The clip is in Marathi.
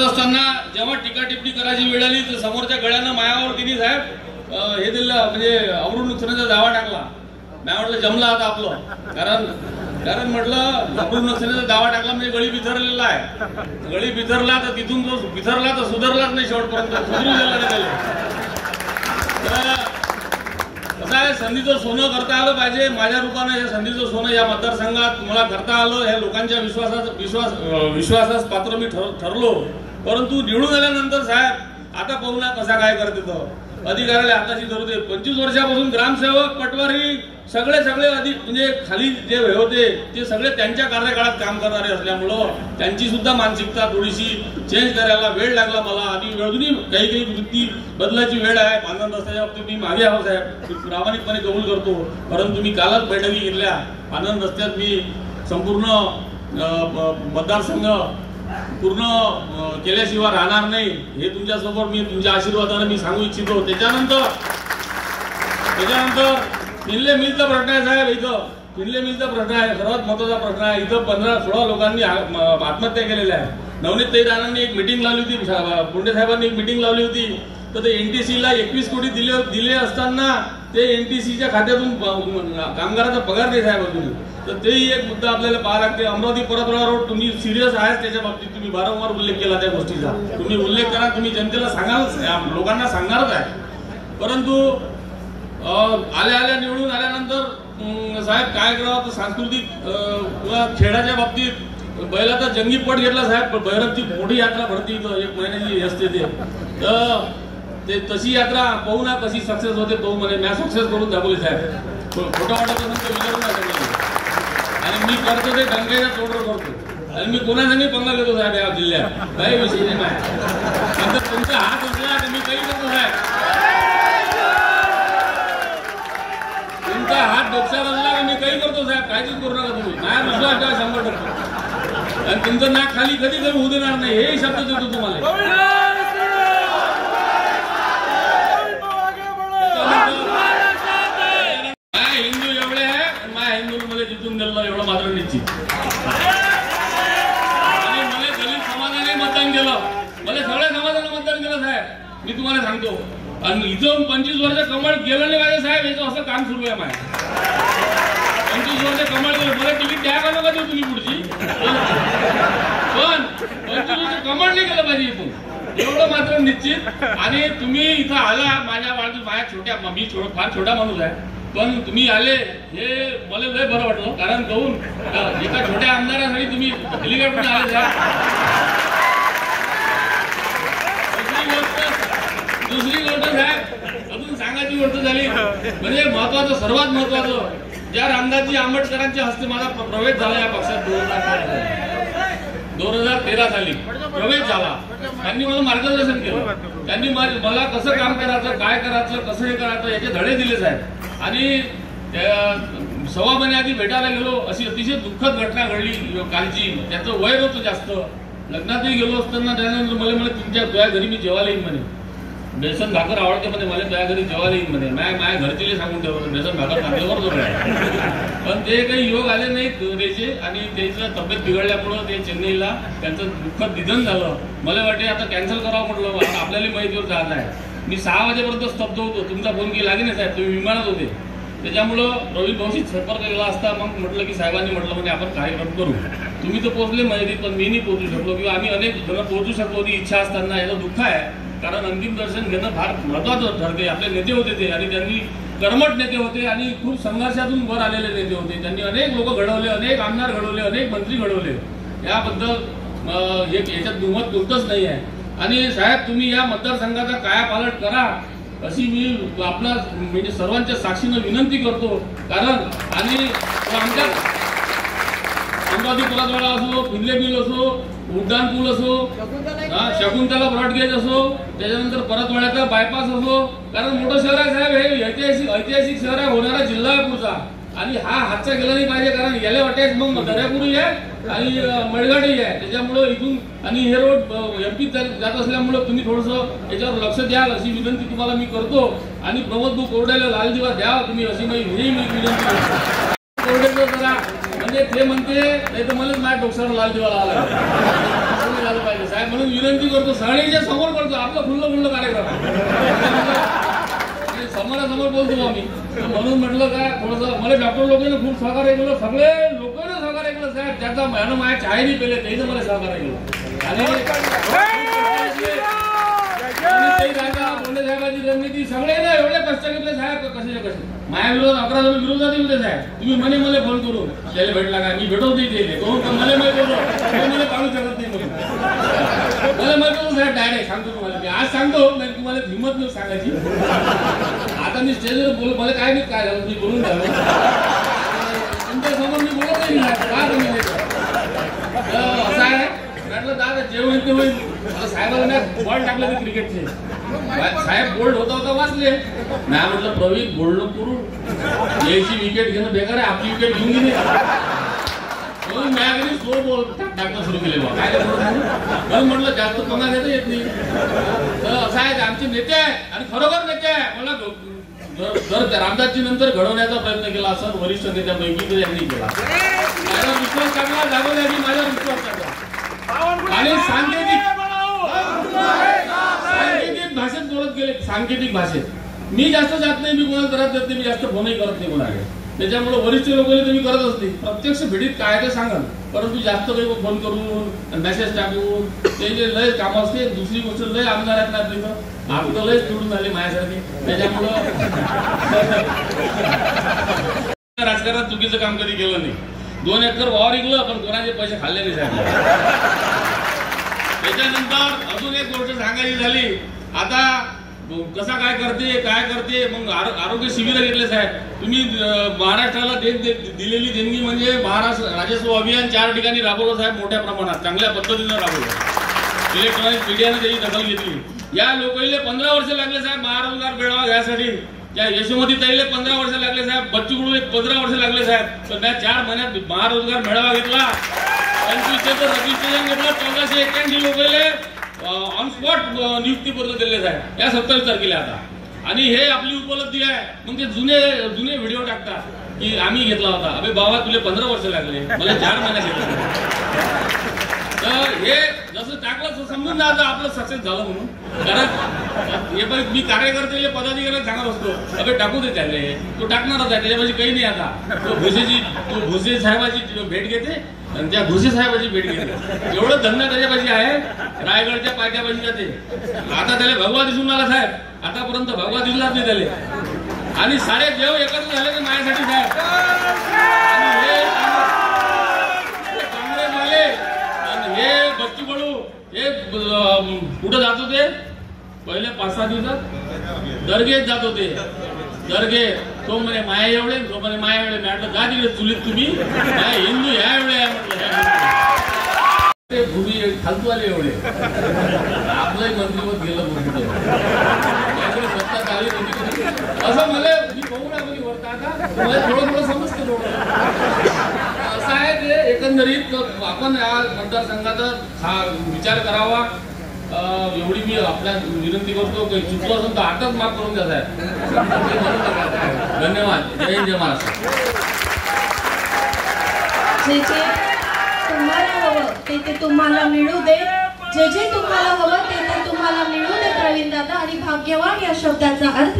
असताना जेव्हा टीका टिप्पणी करायची वेळ आली तर समोरच्या गळ्यानं मायावर तिने साहेब हे दिलं, म्हणजे अवरून नुकसानीचा दावा टाकला. मी म्हटलं जमला आता आपलं, कारण म्हटलं अवरून नुकसानीचा दावा टाकला म्हणजे गळी बिथरलेला आहे. गळी बिथरला तर तिथून जो बिथरला तर सुधारलाच नाही, शेवटपर्यंत सुधरू दिला नाही. कसं आहे, संधीचं सोनं करता आलं पाहिजे. माझ्या रूपानं हे संधीचं सोनं या मतदारसंघात मला करता आलं. हे लोकांच्या विश्वासास पात्र मी ठरलो. परंतु निवडून आल्यानंतर साहेब आता पाहू ना कसा काय करते तो अधिकाऱ्याला हाताशी धरू दे. 25 वर्षापासून ग्रामसेवक पटवारी सगळे अधिक म्हणजे खाली जे होते ते सगळे त्यांच्या कार्यकाळात काम करणारे असल्यामुळं त्यांची सुद्धा मानसिकता थोडीशी चेंज करायला वेळ लागला मला. आणि अजूनही काही वृत्ती बदलाची वेळ आहे. पांढरण रस्त्याच्या बाबतीत मी मागे आहो साहेब, प्रामाणिकपणे कबूल करतो. परंतु मी कालच बैठकी घेतल्या. पांढरण रस्त्यात मी संपूर्ण मतदारसंघ पूर्ण केल्याशिवाय राहणार नाही हे तुमच्यासमोर मी तुमच्या आशीर्वादाने मी सांगू इच्छितो. त्याच्यानंतर पिल्ले मिलचा प्रश्न आहे साहेब. इथं पिल्ले मिलचा प्रश्न आहे, सर्वात महत्वाचा प्रश्न आहे. इथं 15-16 लोकांनी आत्महत्या केलेल्या आहे. नवनीत राणांनी एक मिटिंग लावली होती, पुंडे साहेबांनी एक मिटिंग लावली होती. तर ते एनटीसीला 21 कोटी दिले असताना ते एनटीसीच्या खात्यातून कामगाराचा पगार नाही साहेब अजून. तर तेही एक मुद्दा आपल्याला पाहावा लागते. अमरावती परतवाडा रोड तुम्ही सिरियस आहेत त्याच्या बाबतीत, तुम्ही वारंवार उल्लेख केला त्या गोष्टीचा. तुम्ही उल्लेख करा, तुम्ही जनतेला सांगाल, लोकांना सांगणारच आहे. परंतु आल्या निवडून आल्यानंतर साहेब काय करावं तर सांस्कृतिक किंवा खेळाच्या बाबतीत बैलाचा जंगी पट घेतला साहेब. भैरवची मोठी यात्रा भरती इथं 1 महिन्याची असते ते तशी यात्रा पाहू ना कशी सक्सेस होते पाहू. म्हणे मी सक्सेस करून दाखवली साहेब. खोटा वाटत असेल तर विचारू नका. आणि मी करतो ते गंगेच्या तोडर करतो आणि मी कोणासाठी पंगा घेतो साहेब या जिल्ह्यात काही विषय नाही आहे. तुमचा हात असला तर मी काही करतो साहेब. तुमचा हात डोक्यावर असला की मी काही करतो साहेब. काळजीच करू नका तुम्ही. माझ्या विश्वास ठेवा 100%. आणि तुमचं नाक खाली कधी होऊ देणार नाही हे शब्द देतो तुम्हाला. हिंदू एवढे आहे, माझ्या हिंदूमध्ये जिथून दिलं एवढं मात्र निश्चित. आणि मला दलित समाजाने मतदान केलं, मला सगळ्या समाजाने मतदान केलं साहेब. मी तुम्हाला सांगतो. आणि इथं 25 वर्ष कमळ गेलं नाही पाहिजे साहेब, याचं असं काम सुरू आहे माझ्या. 25 वर्ष कमळ गेलं, मला तिकीट द्या का नका देऊ तुम्ही पुढची, पण 25 वर्ष कमळ नाही केलं पाहिजे इथून एवढं मात्र निश्चित. आणि तुम्ही इथं आला माझ्या छोट्या, मी फार छोटा माणूस आहे, पण तुम्ही आले हे मला लय बरं वाटलं. कारण कहून एका छोट्या आमदारासाठी तुम्ही हेलिकॉप्टर आले साहेब. दुसरी गोष्ट साहेब अजून सांगायची गोष्ट झाली म्हणजे महत्वाचं, सर्वात महत्वाचं, ज्या रामदासजी आंबेडकरांच्या हस्ते माझा प्रवेश झाला या पक्षात 2013 साली प्रवेश झाला. त्यांनी मला मार्गदर्शन केलं. त्यांनी मला कसं काम करायचं, काय करायचं, कसं हे करायचं याचे धडे दिले साहेब. आणि 1.25 महिन्याआधी भेटायला गेलो, अशी अतिशय दुःखद घटना घडली कालची. त्याचं वय होतं जास्त. लग्नातही गेलो असताना त्यानंतर मला तुझ्या घरी मी जेवायला येईन म्हणे. बेसन भाकर आवडते म्हणे मला, त्या घरी जेवायला येईन म्हणे. माझ्या घरचे सांगून ठेवलं बेसन भाकर टाकल्यावर जोड आहे. पण ते काही योग आले नाहीत त्याचे. आणि त्याचं तब्येत बिघडल्यामुळं ते चेन्नईला त्यांचं दुःखद निधन झालं. मला वाटते आता कॅन्सल करावं म्हटलं, आपल्याला माहितीवर जात आहे. मी 6 वाजेपर्यंत स्तब्ध होतो. तुमचा फोन की लागेल साहेब, तुम्ही विमानात होते. त्याच्यामुळं प्रवीण भाऊशी संपर्क केला असता मग म्हटलं की साहेबांनी म्हटलं म्हणजे आपण कार्यक्रम करू. तुम्ही तर पोहोचले माहिती, पण मी नाही पोहोचू शकलो किंवा आम्ही अनेक जण पोहोचू शकलो ती इच्छा असताना. याचं दुःख आहे. कारण अंतिम दर्शन घेणं फार महत्वाचं ठरते. आपले नेते होते ते, आणि त्यांनी कर्मठ नेते होते आणि खूप संघर्षातून वर आलेले नेते होते. त्यांनी अनेक लोक घडवले, अनेक आमदार घडवले, अनेक मंत्री घडवले. याबद्दल याच्यात दुमत कोणतंच नाही आहे. आणि साहेब तुम्ही या मतदारसंघाचा कायापालट करा अशी मी आपला म्हणजे सर्वांच्या साक्षीनं विनंती करतो. कारण आणि आमच्या अमरावती परतवाडा असो, पिल्ले मिल असो, उड्डाण पूल असो, शकुंतला ब्रॉडगेज असो, त्याच्यानंतर परतवाड्याचा बायपास असो. कारण मोठं शहर आहे साहेब, हे ऐतिहासिक शहर आहे, होणारा जिल्हा आहे पुढचा. आणि हा हातचा गेला नाही पाहिजे. कारण याला वाटायच मग दर्यापुरी आहे आणि मडगाडही आहे. त्याच्यामुळं इथून आणि हे रोड MP जात असल्यामुळं तुम्ही थोडंसं याच्यावर लक्ष द्याल अशी विनंती तुम्हाला मी करतो. आणि प्रमोद भाऊ कोरड्याला लाल दिवा द्या तुम्ही अशी मी विनंती करतो. कोरड्याचं जरा म्हणजे ते म्हणते नाही तर मलाच माझ्या डोक्यावर लाल दिवा लावला. झालं पाहिजे साहेब, म्हणून विनंती करतो, सगळ्यांच्या समोर करतो, आपलं खुल्लं कार्यक्रम समोरासमोर बोलतो आम्ही. म्हणून म्हटलं काय थोडंसं मला डॉक्टर लोकांनी खूप सहकार्य केलं, सगळे लोकांना सहकार्य केलं साहेब, त्याचा मॅडम माझ्या चायनी पेले त्याचं मला सहकार्य केलं. आणि बोंडे साहेबांची रणनीती सगळे ना एवढे कष्ट घेतले साहेब, कसे कसे माझ्या विरोधात 11 जण विरोधात होते साहेब. तुम्ही मला फोन करू त्याला भेटला का, मी भेटवते ते मला माहिती मला काढू शकत नाही म्हणून मला माहिती साहेब, डायरेक्ट सांगतो तुम्हाला, मी आज सांगतो नाही तुम्हाला हिंमत नाही सांगायची. आता मी स्टेजवर मला काय नाही काय झालं, मी बोलून झालं तुमच्या समोर मी बोलत नाही का तुम्ही असं आहे म्हटलं दादा जे होईल ते होईल. मला साहेबाला नाही बॉल टाकले ते क्रिकेटचे, साहेब बोल्ड होता वाचले नाही. म्हटलं प्रवीण बोल्ड करू, याची विकेट घेणं बेकार आहे, आपली विकेट घेऊन गेली म्हणून मी स्लो बॉल टाकणं सुरू केले बा. काय म्हणून म्हटलं जास्त पंगा घेता येत नाही. तर असं आहे आमचे नेते आहे आणि खरोखर नेते आहे. मला जर रामदासजी नंतर घडवण्याचा प्रयत्न केला असं वरिष्ठ नेत्यापैकी त्यांनी केला, माझ्यावर विश्वास टाकला, जागोजागी माझ्यावर विश्वास टाकला आणि सांकेतिक भाषेत बोलत गेले. सांकेतिक भाषेत मी जास्त जात नाही, मी कोणाला त्रास देत नाही, मी जास्त फोनही करत नाही कोणाला. त्याच्यामुळे वरिष्ठ लोकांनी तुम्ही करतच नाही, प्रत्यक्ष भेटीत काय ते सांगाल, परंतु जास्त काही फोन करून मेसेज टाकून ते जे लय काम असते. दुसरी गोष्ट लय आमदार आहेत ना तिथं, आपलं लय निवडून झाले माझ्यासारखे. त्याच्यामुळं राजकारणात चुकीचं काम कधी केलं नाही. 2 एकर वावर विकलं पण कोणाचे पैसे खाल्ले नाही साहेब. त्याच्यानंतर अजून एक गोष्ट सांगायची झाली, आता कसा काय करते मग आरोग्य शिबिर घेतले साहेब. तुम्ही महाराष्ट्राला दिलेली देणगी म्हणजे महाराष्ट्र राजस्व अभियान 4 ठिकाणी राबवलं साहेब, मोठ्या प्रमाणात चांगल्या पद्धतीनं राबवलं. इलेक्ट्रॉनिक मीडियाने त्याची दखल घेतली. या लोकांना 15 वर्ष लागले साहेब महारोजगार मेळावा घ्यायसाठी. त्या यशोमती ताईला 15 वर्ष लागले साहेब, बच्चू कडूला 15 वर्ष लागले साहेब. तर त्या 4 महिन्यात महारोजगार मेळावा घेतला, 25 रजिस्ट्रेशन घेतलं, 1481 लोकांना ऑन स्पॉट नियुक्तीपत्र दिले साहेब या 27 तारखेला आता. आणि हे आपली उपलब्धी आहे. मग ते जुने व्हिडिओ टाकतात की आम्ही घेतला होता. अबे बाबा तुला 15 वर्ष लागले, मला 4 महिन्यात घेतलं. तर हे जसं टाकलं तसं समजून जायचं आपलं सक्सेस झालं म्हणून. कारण हे पण मी कार्यकर्ते पदाधिकारी सांगत असतो, अबे टाकू दे त्याले, तो टाकणारच आहे, त्याच्यापाशी काही नाही. आता तो भुसे साहेबाची भेट घेते आणि त्या भुसे साहेबाची भेट घेते, एवढं धंदा त्याच्यापाशी आहे. रायगडच्या पायथ्यापाशी जाते. आता त्याला भगवा दिसून आला साहेब, आतापर्यंत भगवा दिसलाच नाही त्याला. आणि सारे देव एकत्र झाले ते माझ्यासाठी साहेब. काँग्रेसवाले हे बच्चू कडू हे कुठं जात होते पहिले 5-6 दिवसात दर्गेत जात होते. दर्गे तो म्हणे माया एवढे, तो म्हणे माया एवढे. म्हटलं जा तिकडे चुलीत तुम्ही, हिंदू ह्या एवढे आहे म्हटलं. भूमी फालतू आले एवढे, आपलंही मंत्रिपद गेलं सत्ता आली असं मला मी बघू ना वरता. आता मला थोडं समजतं थोडं असं आहे ते. एकंदरीत आपण या मतदारसंघाचा हा विचार करावा एवढी मी आपल्या विनंती करतो. काही चुकलं असेल तर आताच माफ करून द्या साहेब. धन्यवाद. जय हिंद, जय महाराष्ट्र. जे जे तुम्हाला हवं ते तुम्हाला मिळू दे, जे तुम्हाला हवं ते तुम्हाला मिळू दे प्रवीण दादा. आणि भाग्यवान या शब्दाचा अर्थ